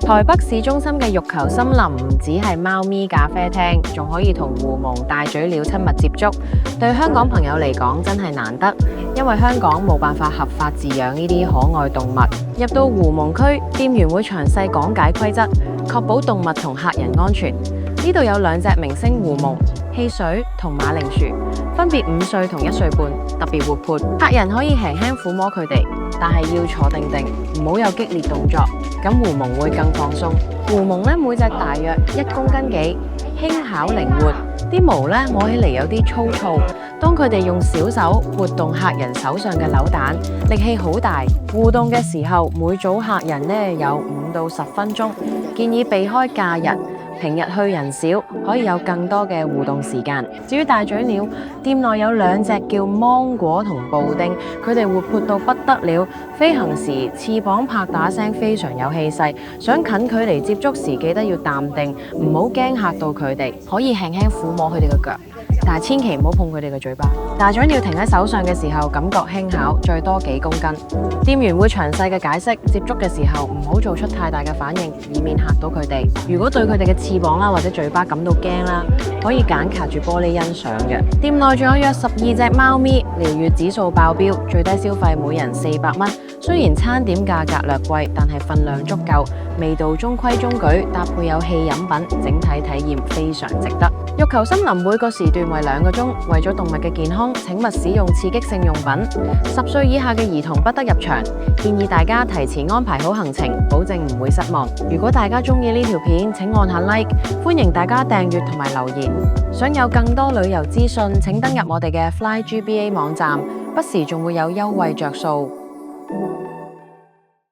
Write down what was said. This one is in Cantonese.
台北市中心嘅欲求森林唔只係貓咪咖啡廳，仲可以同狐獴、大嘴鳥親密接觸。對香港朋友嚟講真係難得，因為香港冇辦法合法飼養呢啲可愛動物。入到狐獴區，店員會詳細講解規則，確保動物同客人安全。呢度有2隻明星狐獴，汽水同馬鈴薯，分別5歲同1歲半，特別活潑。客人可以輕輕撫摸佢哋，但係要坐定定，唔好有激烈動作，咁狐獴會更放鬆。狐獴咧每隻大約1公斤幾，輕巧靈活，啲毛咧摸起嚟有啲粗糙。當佢哋用小手撥動客人手上嘅扭蛋，力氣好大。互動嘅時候，每組客人咧有5到10分鐘，建議避開假日。平日去人少，可以有更多嘅互動時間。至於大嘴鳥，店內有2隻叫芒果同布丁，佢哋活潑到不得了，飛行時翅膀拍打聲非常有氣勢。想近距離接觸時，記得要淡定，唔好驚嚇到佢哋，可以輕輕撫摸佢哋嘅腳，但係千祈唔好碰佢哋嘅嘴巴。大嘴鳥停喺手上嘅時候，感覺輕巧，最多幾公斤。店員會詳細嘅解釋，接觸嘅時候唔好做出太大嘅反應，以免嚇到佢哋。如果對佢哋嘅翅膀啦或者嘴巴感到驚啦，可以揀卡住玻璃欣賞嘅。店內仲有約12隻貓咪，療癒指數爆標，最低消費每人400蚊。雖然餐點價格略貴，但係份量足夠，味道中規中矩，搭配有氣飲品，整體體驗非常值得。欲求森林每個時段為2個鐘，為咗動物嘅健康，請勿使用刺激性用品。10歲以下嘅兒童不得入場，建議大家提前安排好行程，保證唔會失望。如果大家鍾意呢條片，請按下 like， 歡迎大家訂閱同埋留言。想有更多旅遊資訊，請登入我哋嘅 FlyGBA 網站，不時仲會有優惠着數。